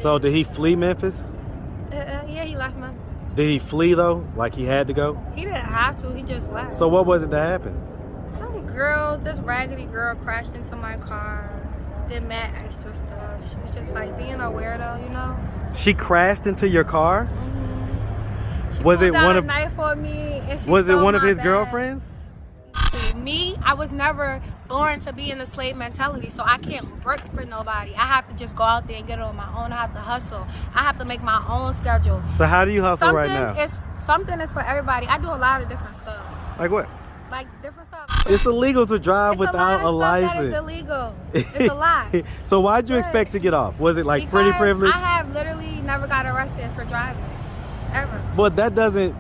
So did he flee Memphis? Yeah, he left Memphis. Did he flee though? Like he had to go? He didn't have to. He just left. So what was it that happened? Some girl, this raggedy girl, crashed into my car. Did mad extra stuff. She was just like being a weirdo, you know. She crashed into your car? She Was it pulled out one a of knife on me? And she Was it stole one of my his bag. girlfriends? Me, I was never born to be in the slave mentality, so I can't work for nobody. I have to just go out there and get it on my own. I have to hustle. I have to make my own schedule. So how do you hustle right now? Something is for everybody. I do a lot of different stuff. Like what? Like different stuff. It's illegal to drive It's without a license. That is illegal. It's a lot. So why'd you expect to get off? Was it like pretty privilege? I have literally never got arrested for driving, ever. But that doesn't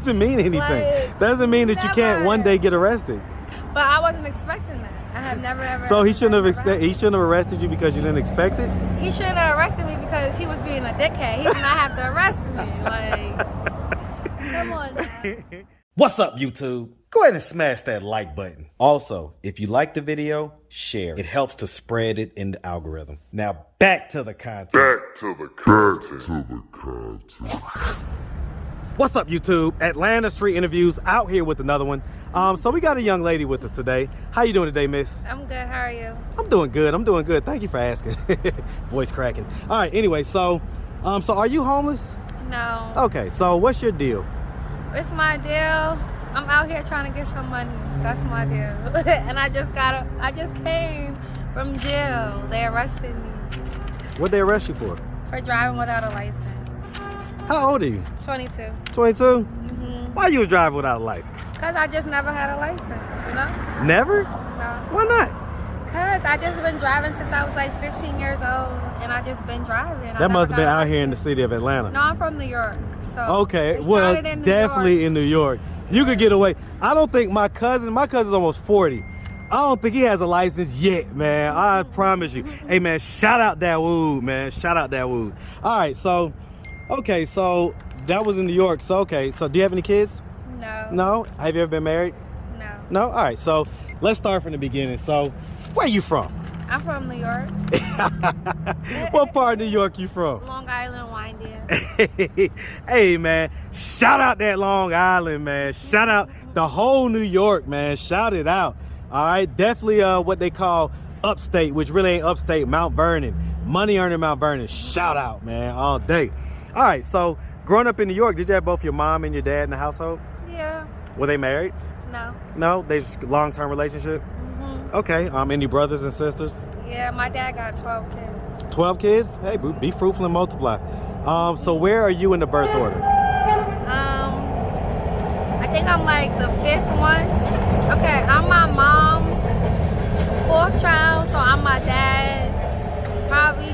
mean anything. Like, doesn't mean that you can't one day get arrested. But I wasn't expecting that. I have never ever. So he shouldn't have arrested you because you didn't expect it? He shouldn't have arrested me because he was being a dickhead. He did not have to arrest me. Like, come on now. What's up, YouTube? Go ahead and smash that like button. Also, if you like the video, share. It helps to spread it in the algorithm. Now back to the content. What's up, YouTube? Atlanta Street Interviews out here with another one. So we got a young lady with us today. How you doing today, miss? I'm good. How are you? I'm doing good. I'm doing good. Thank you for asking. Voice cracking. All right. Anyway, so are you homeless? No. Okay. So what's your deal? It's my deal. I'm out here trying to get some money. That's my deal. And I just came from jail. They arrested me. What'd they arrest you for? For driving without a license. How old are you? 22. 22? Mm-hmm. Why you was driving without a license? Because I just never had a license, you know? Never? No. Why not? Because I just been driving since I was like 15 years old. And I just been driving. That must have been out here in the city of Atlanta. No, I'm from New York. So okay, well, definitely in New York. You could get away. I don't think my cousin's almost 40. I don't think he has a license yet, man. I promise you. Hey, man, shout out that Wood, man. Shout out that Wood. All right, so, okay, so that was in New York. So, okay, so do you have any kids? No. No? Have you ever been married? No. No? All right, so let's start from the beginning. So, where are you from? I'm from New York. What part of New York you from? Long Island, Windia. Hey, man, shout out that Long Island, man. Shout out the whole New York, man. Shout it out. All right, definitely what they call upstate, which really ain't upstate, Mount Vernon. Money earning Mount Vernon. Shout out, man, all day. All right, so growing up in New York, did you have both your mom and your dad in the household? Yeah. Were they married? No. No, they just long-term relationship? Okay, any brothers and sisters? Yeah, my dad got 12 kids. 12 kids? Hey, be fruitful and multiply. So where are you in the birth order? I think I'm like the 5th one. Okay, I'm my mom's 4th child, so I'm my dad's probably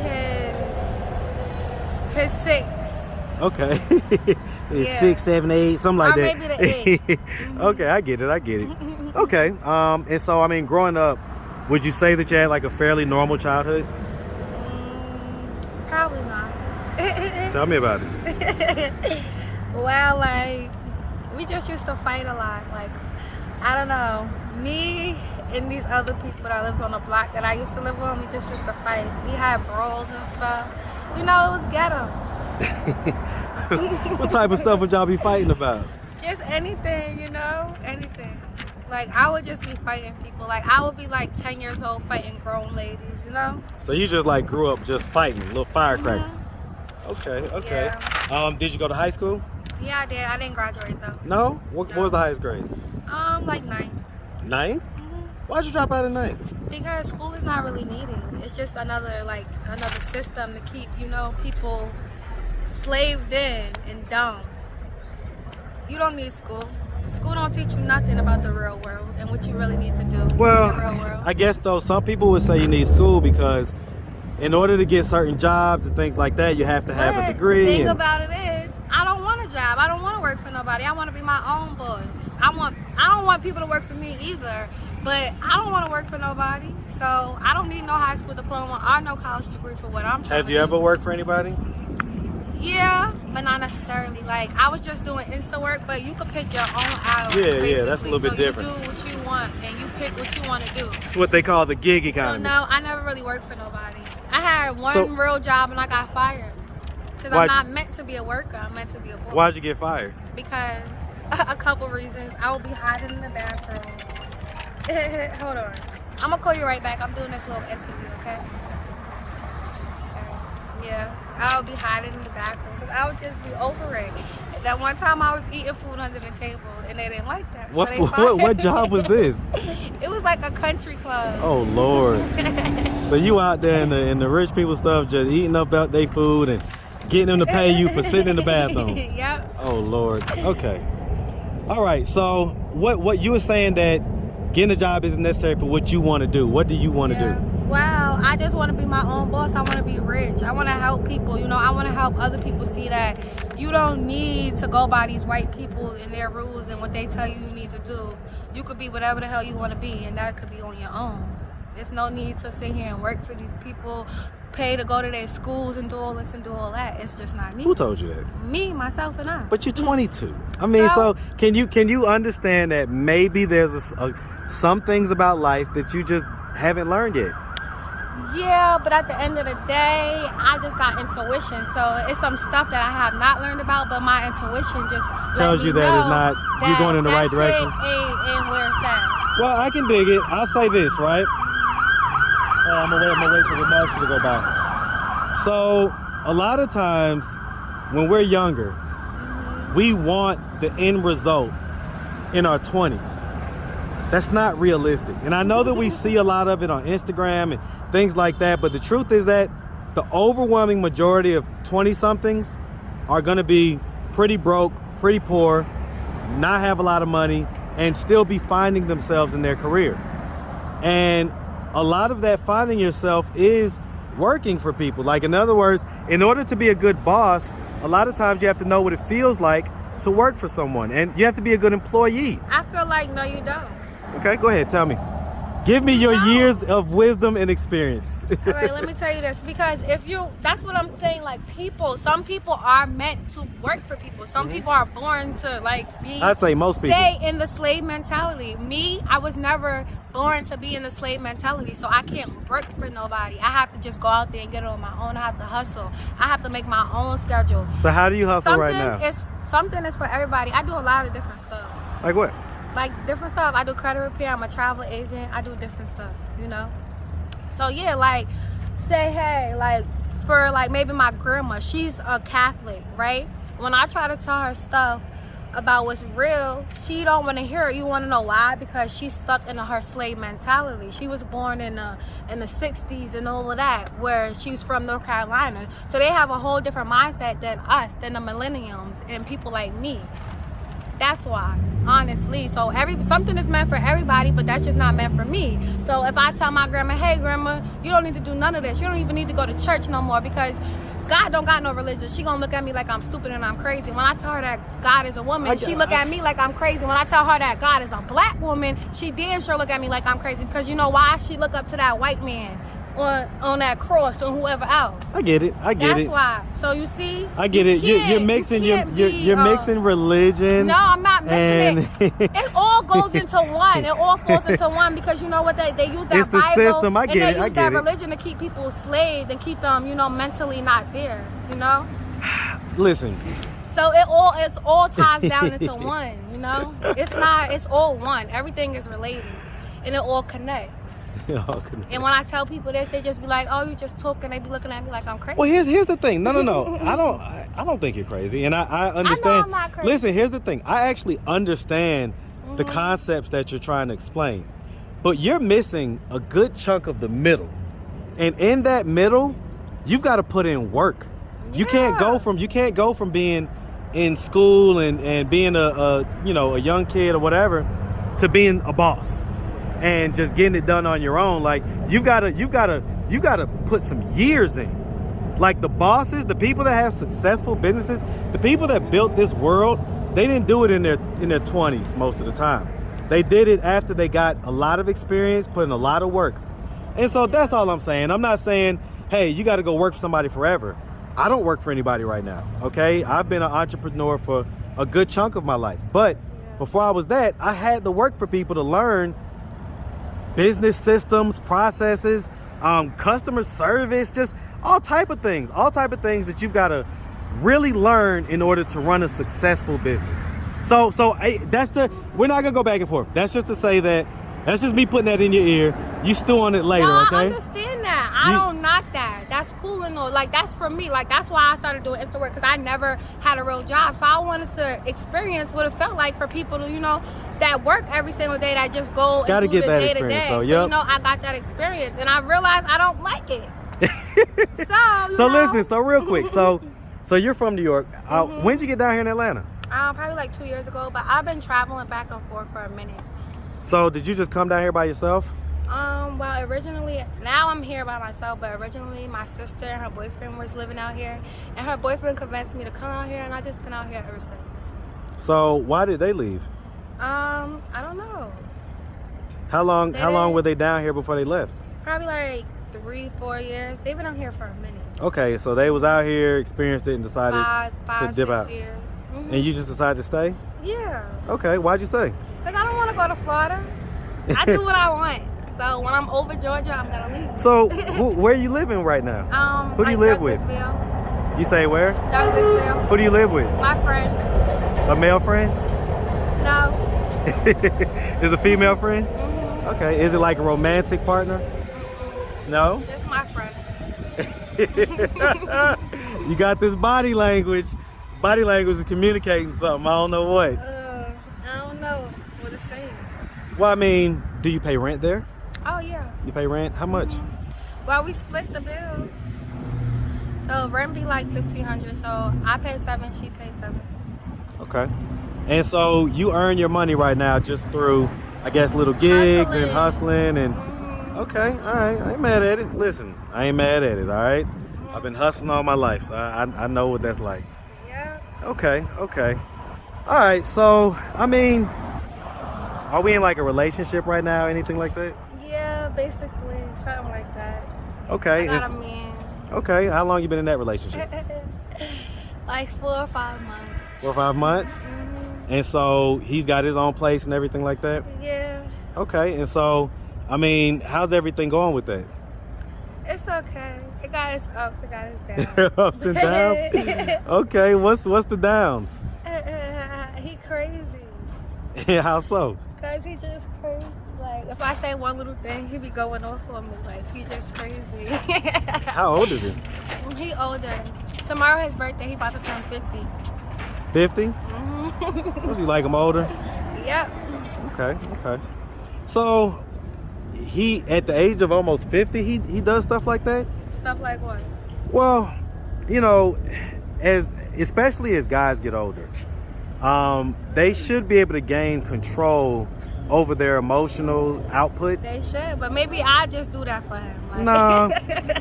his 6th. Okay. Yeah. 6, 7, 8, something like or that. Maybe the 8th. Okay, I get it. Okay, and so, I mean, growing up, would you say that you had like a fairly normal childhood? Probably not. Tell me about it. Well, like, we just used to fight a lot. Like, I don't know, me and these other people that lived on the block that I used to live on, we just used to fight. We had brawls and stuff. You know, it was ghetto. What type of stuff would y'all be fighting about? Just anything, you know, anything. Like, I would just be fighting people. Like, I would be like 10 years old fighting grown ladies, you know? So you just like grew up just fighting, little firecracker. Okay. Yeah. Did you go to high school? Yeah, I did. I didn't graduate though. No? What was the highest grade? Like 9th. 9th? Why'd you drop out of 9th? Because school is not really needed. It's just another system to keep, you know, people slaved in and dumb. You don't need school. School don't teach you nothing about the real world and what you really need to do in the real world. I guess though some people would say you need school because in order to get certain jobs and things like that, you have to have a degree. The thing about it is, I don't want a job. I don't want to work for nobody. I want to be my own boss. I don't want people to work for me either, but I don't want to work for nobody. So I don't need no high school diploma or no college degree for what I'm trying to do. Have you ever worked for anybody? Yeah, but not necessarily. Like, I was just doing Insta work, but you could pick your own hours. Yeah, that's a little bit different. You do what you want, and you pick what you want to do. It's what they call the gig economy. So no, I never really worked for nobody. I had one real job and I got fired. Because I'm not meant to be a worker. I'm meant to be a boss. Why'd you get fired? Because a couple reasons. I will be hiding in the bathroom. Hold on. I'm going to call you right back. I'm doing this little interview, okay? Yeah. I'll be hiding in the bathroom because I would just be over it. That one time I was eating food under the table and they didn't like that. What job was this? It was like a country club. Oh Lord. So you out there in the rich people stuff, just eating up out their food and getting them to pay you for sitting in the bathroom. Yep. Oh Lord. Okay. All right. So what you were saying that getting a job isn't necessary for what you want to do. What do you want to do? Well, I just want to be my own boss. I want to be rich. I want to help people. You know, I want to help other people see that you don't need to go by these white people and their rules and what they tell you need to do. You could be whatever the hell you want to be, and that could be on your own. There's no need to sit here and work for these people, pay to go to their schools and do all this and do all that. It's just not needed. Who told you that? Me, myself, and I. But you're 22. I mean, so can you understand that maybe there's some things about life that you just haven't learned yet? Yeah, but at the end of the day, I just got intuition. So it's some stuff that I have not learned about, but my intuition just tells you that it's not, you're going in the right direction. Ain't where it's at. Well, I can dig it. I'll say this, right? I'm gonna wait for the marshal to go by. So a lot of times when we're younger, we want the end result in our 20s. That's not realistic. And I know that we see a lot of it on Instagram and things like that, but the truth is that the overwhelming majority of 20-somethings are gonna be pretty broke, pretty poor, not have a lot of money, and still be finding themselves in their career. And a lot of that finding yourself is working for people. Like, in other words, in order to be a good boss, a lot of times you have to know what it feels like to work for someone, and you have to be a good employee. I feel like, no, you don't. Okay, go ahead, tell me. Give me your years of wisdom and experience. All right, let me tell you this, because that's what I'm saying, like, some people are meant to work for people. Some people are born to, like, I say most people stay in the slave mentality. Me, I was never born to be in the slave mentality, so I can't work for nobody. I have to just go out there and get it on my own. I have to hustle. I have to make my own schedule. So how do you hustle right now? Something is for everybody. I do a lot of different stuff. Like what? Like different stuff. I do credit repair. I'm a travel agent. I do different stuff, you know? So yeah, like, say, hey, like, for like maybe my grandma, she's a Catholic, right? When I try to tell her stuff about what's real, she don't want to hear it. You want to know why? Because she's stuck in her slave mentality. She was born in the 60s and all of that, where she's from North Carolina. So they have a whole different mindset than us, than the millenniums and people like me. That's why, honestly. So something is meant for everybody, but that's just not meant for me. So if I tell my grandma, hey grandma, you don't need to do none of this. You don't even need to go to church no more, because God don't got no religion. She gonna look at me like I'm stupid and I'm crazy. When I tell her that God is a woman, she look at me like I'm crazy. When I tell her that God is a black woman, she damn sure look at me like I'm crazy. Because you know why? She look up to that white man on that cross or whoever else. I get it. That's why. So you see, I get it. You're mixing you're mixing religion. No, I'm not mixing it. It all goes into one. It all falls into one, because you know what, they use that it's the Bible system. I and get they it. use that religion to keep people enslaved and keep them, you know, mentally not there. You know. Listen. So it's all ties down into one. You know, it's all one. Everything is related, and it all connects. And when I tell people this, they just be like, "Oh, you just talking." They be looking at me like I'm crazy. Well, here's the thing. No. I don't think you're crazy, and I understand. I know I'm not crazy. Listen, here's the thing. I actually understand the concepts that you're trying to explain, but you're missing a good chunk of the middle, and in that middle, you've got to put in work. Yeah. You can't go from being in school and being a young kid or whatever to being a boss and just getting it done on your own. Like, you gotta put some years in. Like, the bosses, the people that have successful businesses, the people that built this world, they didn't do it in their 20s most of the time. They did it after they got a lot of experience, put in a lot of work. And so that's all I'm saying. I'm not saying, hey, you got to go work for somebody forever. I don't work for anybody right now, okay? I've been an entrepreneur for a good chunk of my life. But before I was that, I had to work for people to learn business systems, processes. customer service, just all type of things that you've got to really learn in order to run a successful business. So we're not gonna go back and forth. That's just to say that, that's just me putting that in your ear. You stew on it later, no, okay? I understand that. I don't knock that. That's cool and all. Like, that's for me. Like, that's why I started doing Insta work, because I never had a real job. So I wanted to experience what it felt like for people to, that work every single day, that just go and do the day to day. So, I got that experience, and I realized I don't like it. So listen, so real quick, so you're from New York. When did you get down here in Atlanta? Probably like 2 years ago, but I've been traveling back and forth for a minute. So did you just come down here by yourself? Well, originally, now I'm here by myself, but originally my sister and her boyfriend was living out here, and her boyfriend convinced me to come out here, and I've just been out here ever since. So why did they leave? I don't know. How long were they down here before they left? Probably like 3-4 years. They've been out here for a minute. Okay, so they was out here, experienced it, and decided to dip 6 out. years. And you just decided to stay? Yeah. Okay, why'd you stay? Because I don't want to go to Florida. I do what I want. So when I'm over Georgia, I'm going to leave. So where are you living right now? Who do you live with? Douglasville. You say where? Douglasville. Who do you live with? My friend. A male friend? No. Is a female friend? Okay, is it like a romantic partner? No? That's my friend. You got this body language. Body language is communicating something. I don't know what. I don't know what it's saying. Well, I mean, do you pay rent there? Oh, yeah. You pay rent? How much? Well, we split the bills. So rent be like $1,500. So I pay $7, she pays $7. Okay. And so you earn your money right now just through, I guess, little gigs and hustling and... Okay, all right. I ain't mad at it. Listen, I ain't mad at it, all right? I've been hustling all my life, so I know what that's like. Yeah. Okay. All right, so, I mean, are we in like a relationship right now, anything like that? Yeah, basically, something like that. Okay. I got a man. Okay, how long you been in that relationship? Like 4 or 5 months. 4 or 5 months? And so he's got his own place and everything like that? Yeah. Okay, and so, I mean, how's everything going with that? It's okay. It got its ups, it got its downs. Ups and downs? Okay, what's the downs? He crazy. How so? Cause he just crazy. Like, if I say one little thing, he be going off on me. Like, he just crazy. How old is he? He older. Tomorrow his birthday, he about to turn 50. 50? Was he like him older? Yep. Okay. So, he, at the age of almost 50, he does stuff like that? Stuff like what? Well, especially as guys get older, they should be able to gain control over their emotional output. They should, but maybe I just do that for him. Like. No.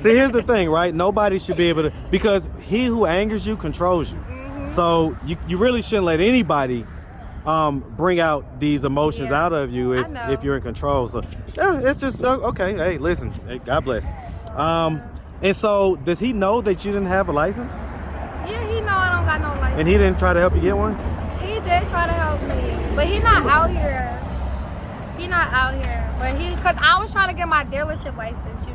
See, here's the thing, right? Nobody should be able to, because he who angers you controls you. So you really shouldn't let anybody bring out these emotions out of you if you're in control. So yeah, it's just okay. Hey, listen, hey, God bless. And so does he know that you didn't have a license? Yeah, he know I don't got no license. And he didn't try to help you get one? He did try to help me, but he not out here. He not out here, but cause I was trying to get my dealership license,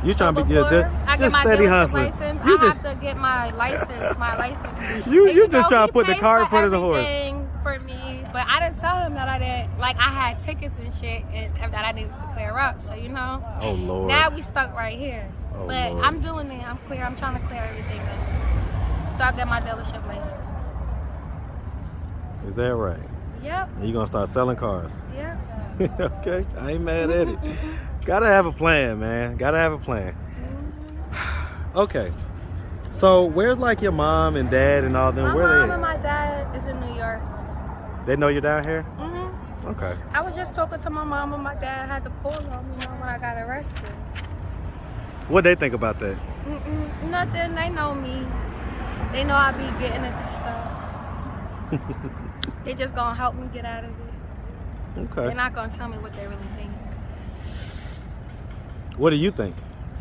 You trying to be I get my steady dealership hustling. license. I have to get my license. You just trying to put the cart in front of the horse. For me, but I didn't tell him that I had tickets and shit and that I needed to clear up. So Oh Lord. Now we stuck right here. Oh, but Lord. I'm doing it. I'm clear. I'm trying to clear everything up. So I get my dealership license. Is that right? Yep. And you gonna start selling cars? Yeah. Okay, I ain't mad at it. Gotta have a plan, man. Gotta have a plan. Okay. So where's like your mom and dad and all them? My Where mom they and my dad is in New York. They know you're down here? Okay. I was just talking to my mom and my dad. I had to call them, when I got arrested. What they think about that? Nothing. They know me. They know I be getting into stuff. They just gonna help me get out of it. Okay. They're not gonna tell me what they really think. What do you think?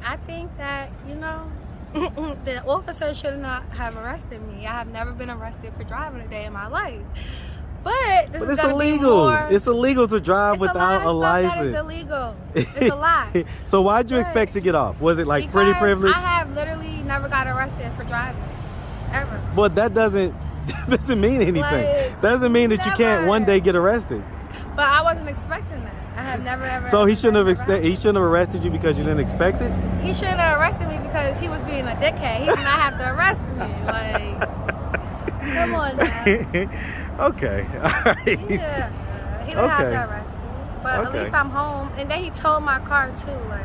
I think that, the officer should not have arrested me. I have never been arrested for driving a day in my life. But this But is it's gonna be illegal. more- It's illegal to drive It's without a a lot of stuff license. that is illegal. It's a lot. So why'd you But- expect to get off? Was it like pretty Because privilege? I have literally never got arrested for driving, ever. But that doesn't mean anything. Like, Doesn't mean that you can't one day get arrested. But I wasn't expecting that. I have never ever. So he shouldn't have expected. he shouldn't have arrested you because you didn't expect it? He shouldn't have arrested me because he was being a dickhead. He did not have to arrest me. Like, come on now. Okay. All right. Yeah. He didn't have Okay. to arrest me. But at Okay. least I'm home. And then he towed my car too. Like,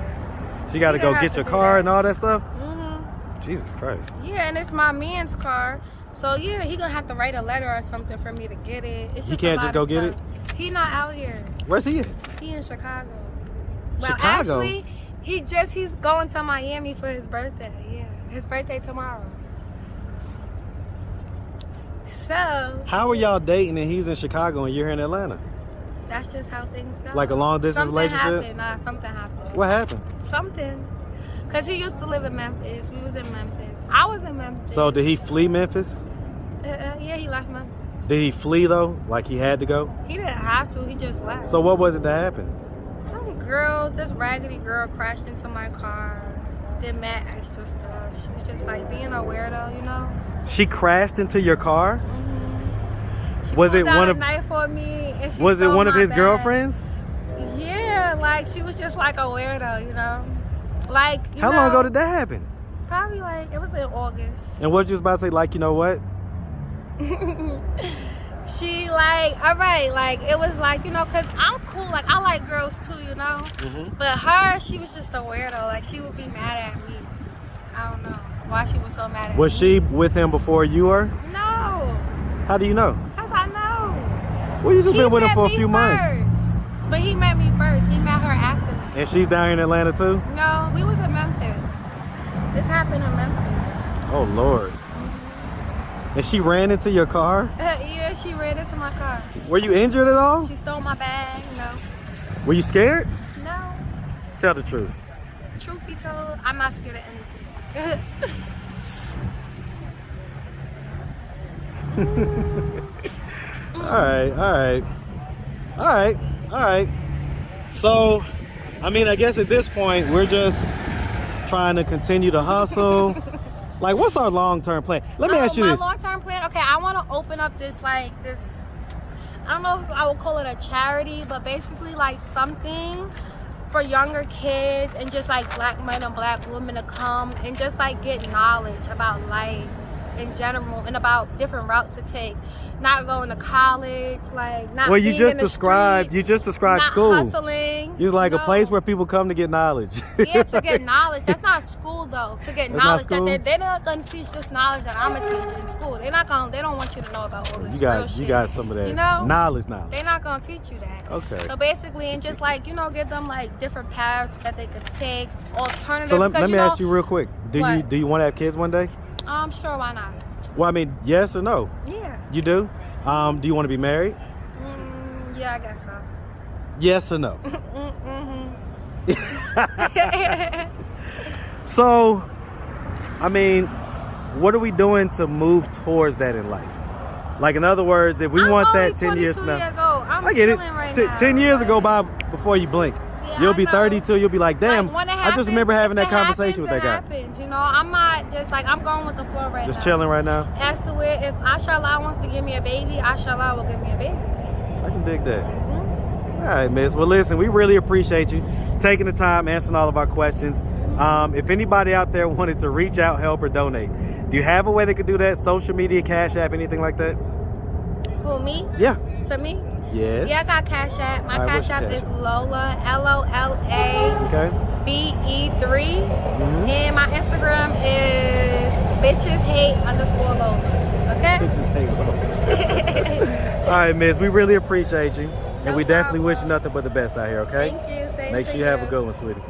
So you got to He go didn't get have your to do car that. and all that stuff? mm-hmm. Jesus Christ. Yeah, and it's my man's car. So yeah, he gonna have to write a letter or something for me to get it. It's just You can't a just lot go of get stuff. He not out here. Where's he at? He in Chicago. Well, Chicago? actually, he's going to Miami for his birthday. Yeah, his birthday tomorrow. So How are y'all dating and he's in Chicago and you're here in Atlanta? that's just how things go. Like a long distance something relationship? Happened. Nah, something happened. What happened? Something. Cause he used to live in Memphis. We was in Memphis. I was in Memphis. So did he flee Memphis? Yeah, he left Memphis. Did he flee though? Like he had to go? He didn't have to. He just left. So what was it that happened? Some girl, this raggedy girl, crashed into my car. Did mad extra stuff. She was just like being a weirdo, you know. She crashed into your car? She Was pulled it out one a of- knife on me, and she Was it stole one of my his bag. girlfriends? Yeah, like she was just like a weirdo, you know. Like you How know, long ago did that happen? Probably like it was in August. And what you was about to say, like, you know what? She like, all right, like it was like, you know, cause I'm cool, like I like girls too, you know. But her, she was just a weirdo. Like she would be mad at me. I don't know why she was so mad at me. Was she with him before you were? No, How do you know? cause I know. Well, you just He been with him met for a me few months. first. But he met me first. He met her after me. And she's down here in Atlanta too? No, we was in Memphis. This happened in Memphis. Oh, Lord. And she ran into your car? Yeah, she ran into my car. Were you injured at all? She stole my bag, you know. Were you scared? No. Tell the truth. Truth be told, I'm not scared of anything. All right. So, I mean, I guess at this point, we're just trying to continue to hustle. Like, what's our long-term plan? Let me ask you this. My long-term plan, okay, I want to open up this, I don't know if I would call it a charity, but basically like something for younger kids and just like black men and black women to come and just like get knowledge about life in general and about different routes to take. Not going to college, like not Well, being you just in the described streets, not school. hustling. You was like a No. place where people come to get knowledge. Yeah, to get knowledge. That's not school though. To get That's not knowledge, school? that they're not gonna teach this knowledge that I'm gonna teach in school. They don't want you to know about all this real shit. You got some of that You know? knowledge now. They're not gonna teach you that. Okay. So basically, and just like, you know, give them like different paths that they could take, alternative. So let because, me ask you real quick. Do What? you want to have kids one day? Sure, why not? Well, I mean, yes or no? Yeah. You do? Do you want to be married? Yeah, I guess so. Yes or no? Mm-hmm. So, I mean, what are we doing to move towards that in life? Like, in other words, if we I'm want only that 10 years from 22 now. years old. I'm I get it. chilling right now. 10 years Like, ago by before you blink. Yeah, You'll I be know. 32. You'll be like, damn, when it I happens, just remember having if that it conversation with that happens, guy. it happens, you know, I'm not just like, I'm going with the flow right now. Just chilling right now. As to where, if Ashallah wants to give me a baby, Ashallah will give me a baby. I can dig that. All right, miss. Well, listen, we really appreciate you taking the time, answering all of our questions. If anybody out there wanted to reach out, help, or donate, do you have a way they could do that? Social media, Cash App, anything like that? Who, me? Yeah. To me? Yes. Yeah, I got Cash App. My All right, Cash what's your App is Cash Lola, Lola Okay. BE3. And my Instagram is bitcheshate_Lola. Okay? Bitches hate Lola. All right, miss. We really appreciate you. And No we definitely problem. wish you nothing but the best out here, okay? Thank you. Same Make to sure you have a good one, sweetie.